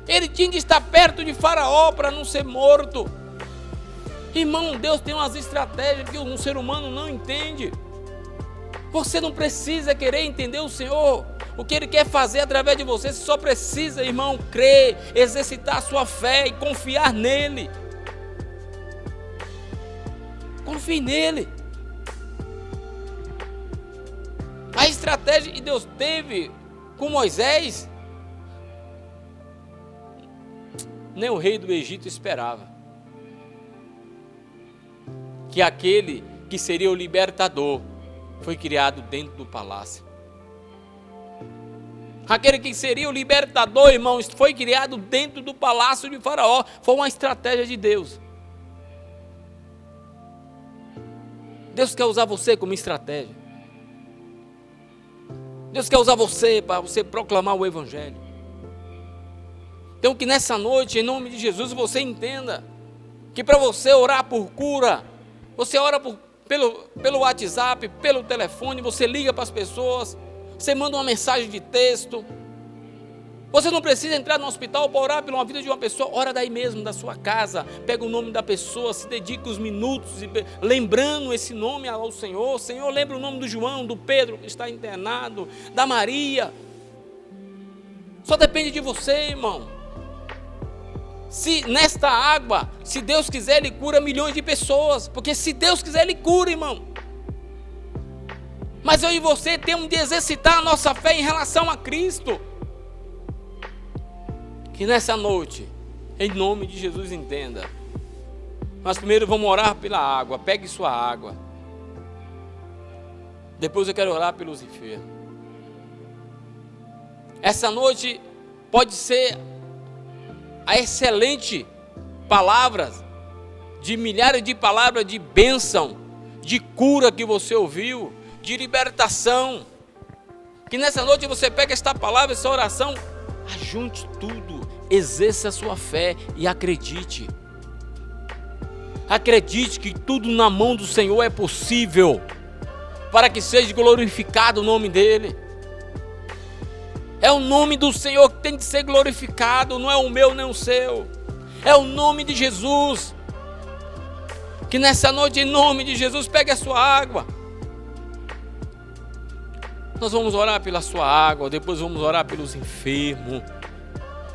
Ele tinha de estar perto de Faraó para não ser morto. Irmão, Deus tem umas estratégias que um ser humano não entende. Você não precisa querer entender o Senhor, o que Ele quer fazer através de você. Você só precisa, irmão, crer, exercitar a sua fé e confiar nele. Confie nele. A estratégia que Deus teve com Moisés, nem o rei do Egito esperava. Que aquele que seria o libertador foi criado dentro do palácio. Aquele que seria o libertador, irmãos, foi criado dentro do palácio de Faraó. Foi uma estratégia de Deus. Deus quer usar você como estratégia. Deus quer usar você para você proclamar o Evangelho. Então que nessa noite, em nome de Jesus, você entenda que para você orar por cura, você ora pelo WhatsApp, pelo telefone, você liga para as pessoas, você manda uma mensagem de texto. Você não precisa entrar no hospital para orar pela vida de uma pessoa. Ora daí mesmo, da sua casa. Pega o nome da pessoa, se dedica os minutos, lembrando esse nome ao Senhor. Senhor, lembra o nome do João, do Pedro que está internado, da Maria. Só depende de você, irmão. Se nesta água, se Deus quiser, Ele cura milhões de pessoas. Porque se Deus quiser, Ele cura, irmão. Mas eu e você temos de exercitar a nossa fé em relação a Cristo. Que nessa noite, em nome de Jesus, entenda. Mas primeiro vamos orar pela água. Pegue sua água. Depois eu quero orar pelos enfermos. Essa noite pode ser a excelente palavras, de milhares de palavras de bênção, de cura que você ouviu, de libertação. Que nessa noite você pega esta palavra, essa oração, ajunte tudo, exerça a sua fé e acredite. Acredite que tudo na mão do Senhor é possível, para que seja glorificado o nome dEle. É o nome do Senhor que tem de ser glorificado, não é o meu nem o seu. É o nome de Jesus. Que nessa noite, em nome de Jesus, pegue a sua água. Nós vamos orar pela sua água, depois vamos orar pelos enfermos.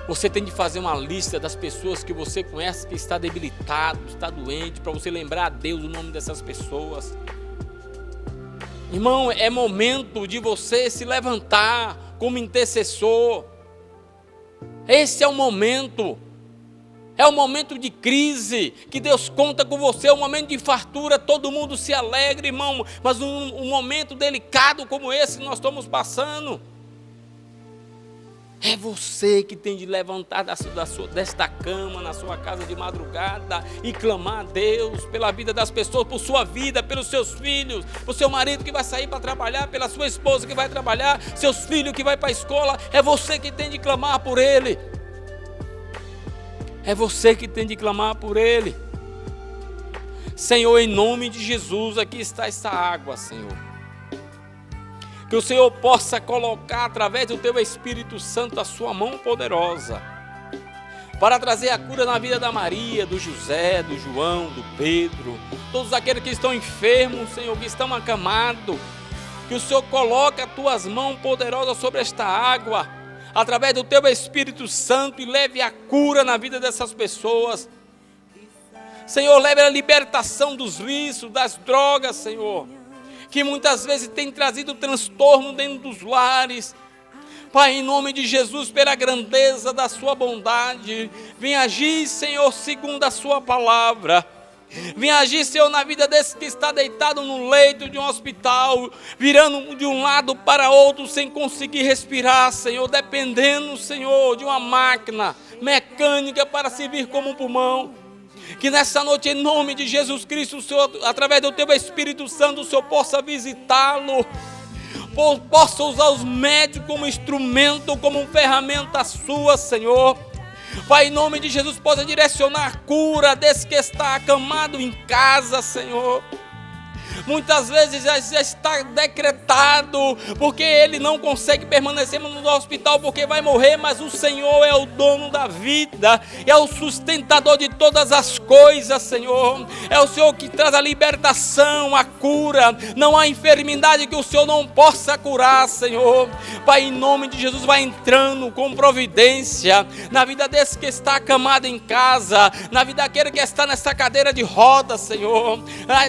Você tem de fazer uma lista das pessoas que você conhece que está debilitado, está doente, para você lembrar a Deus o nome dessas pessoas. Irmão, é momento de você se levantar como intercessor. Esse é o momento. É um momento de crise, que Deus conta com você. É um momento de fartura, todo mundo se alegra, irmão. Mas um momento delicado como esse que nós estamos passando, é você que tem de levantar desta cama, na sua casa de madrugada, e clamar a Deus pela vida das pessoas, por sua vida, pelos seus filhos, por seu marido que vai sair para trabalhar, pela sua esposa que vai trabalhar, seus filhos que vai para a escola. É você que tem de clamar por ele. É você que tem de clamar por ele. Senhor, em nome de Jesus, aqui está essa água, Senhor. Que o Senhor possa colocar através do Teu Espírito Santo a sua mão poderosa para trazer a cura na vida da Maria, do José, do João, do Pedro, todos aqueles que estão enfermos, Senhor, que estão acamados. Que o Senhor coloque as Tuas mãos poderosas sobre esta água, através do Teu Espírito Santo, e leve a cura na vida dessas pessoas. Senhor, leve a libertação dos vícios, das drogas, Senhor, que muitas vezes tem trazido transtorno dentro dos lares. Pai, em nome de Jesus, pela grandeza da sua bondade, vem agir, Senhor, segundo a sua palavra. Vem agir, Senhor, na vida desse que está deitado no leito de um hospital, virando de um lado para outro sem conseguir respirar, Senhor, dependendo, Senhor, de uma máquina mecânica para servir como um pulmão. Que nessa noite, em nome de Jesus Cristo, o Senhor, através do Teu Espírito Santo, o Senhor possa visitá-lo, possa usar os médicos como instrumento, como ferramenta sua, Senhor. Pai, em nome de Jesus, possa direcionar a cura desse que está acamado em casa, Senhor. Muitas vezes já está decretado, porque ele não consegue permanecer no hospital, porque vai morrer, mas o Senhor é o dono da vida, é o sustentador de todas as coisas, Senhor. É o Senhor que traz a libertação, a cura. Não há enfermidade que o Senhor não possa curar, Senhor. Pai, em nome de Jesus, vai entrando com providência na vida desse que está acamado em casa, na vida daquele que está nessa cadeira de rodas, Senhor,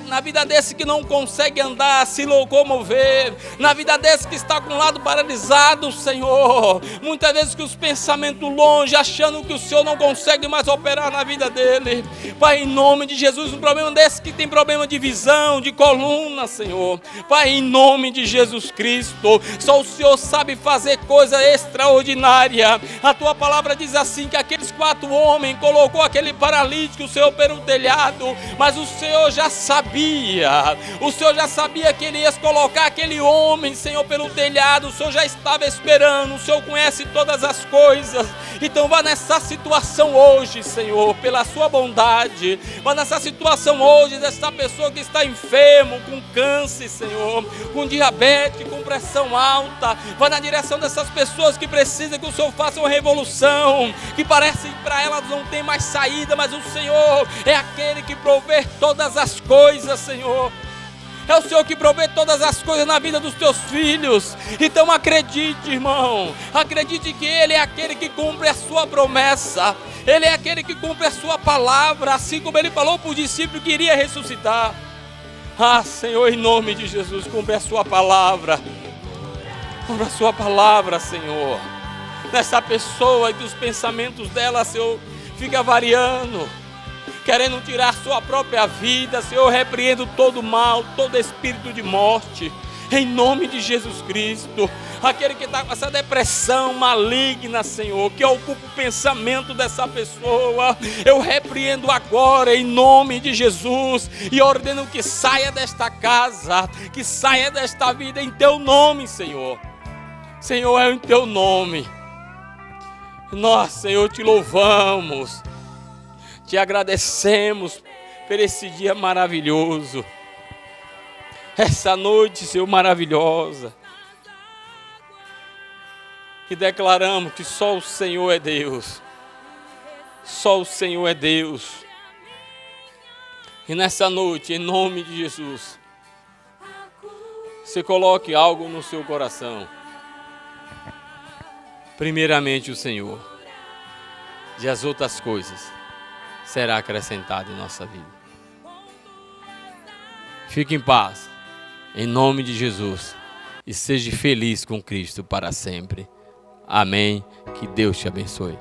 na vida desse que não consegue andar, se locomover, na vida desse que está com o lado paralisado, Senhor, muitas vezes com os pensamentos longe, achando que o Senhor não consegue mais operar na vida dele. Pai, em nome de Jesus, um problema desse que tem problema de visão, de coluna, Senhor, Pai, em nome de Jesus Cristo, só o Senhor sabe fazer coisa extraordinária. A Tua palavra diz assim, que aqueles 4 homens colocou aquele paralítico, Senhor, pelo telhado, mas o Senhor já sabia, o Senhor já sabia que Ele ia colocar aquele homem, Senhor, pelo telhado. O Senhor já estava esperando, o Senhor conhece todas as coisas. Então vá nessa situação hoje, Senhor, pela Sua bondade. Vá nessa situação hoje dessa pessoa que está enfermo, com câncer, Senhor, com diabetes, com pressão alta. Vá na direção dessas pessoas que precisam que o Senhor faça uma revolução, que parece que para elas não tem mais saída, mas o Senhor é aquele que provê todas as coisas, Senhor. É o Senhor que provê todas as coisas na vida dos teus filhos. Então acredite, irmão. Acredite que Ele é aquele que cumpre a sua promessa. Ele é aquele que cumpre a sua palavra. Assim como Ele falou para o discípulo que iria ressuscitar. Ah, Senhor, em nome de Jesus, cumpre a sua palavra. Cumpre a sua palavra, Senhor. Nessa pessoa e dos pensamentos dela, Senhor, fica variando, querendo tirar sua própria vida. Senhor, repreendo todo mal, todo espírito de morte, em nome de Jesus Cristo. Aquele que está com essa depressão maligna, Senhor, que ocupa o pensamento dessa pessoa, eu repreendo agora em nome de Jesus e ordeno que saia desta casa, que saia desta vida em Teu nome, Senhor. Senhor, é em Teu nome. Nós, Senhor, Te louvamos, Te agradecemos por esse dia maravilhoso, essa noite, Senhor, maravilhosa. E declaramos que só o Senhor é Deus. Só o Senhor é Deus. E nessa noite, em nome de Jesus, você coloque algo no seu coração. Primeiramente o Senhor. E as outras coisas será acrescentado em nossa vida. Fique em paz, em nome de Jesus, e seja feliz com Cristo para sempre. Amém. Que Deus te abençoe.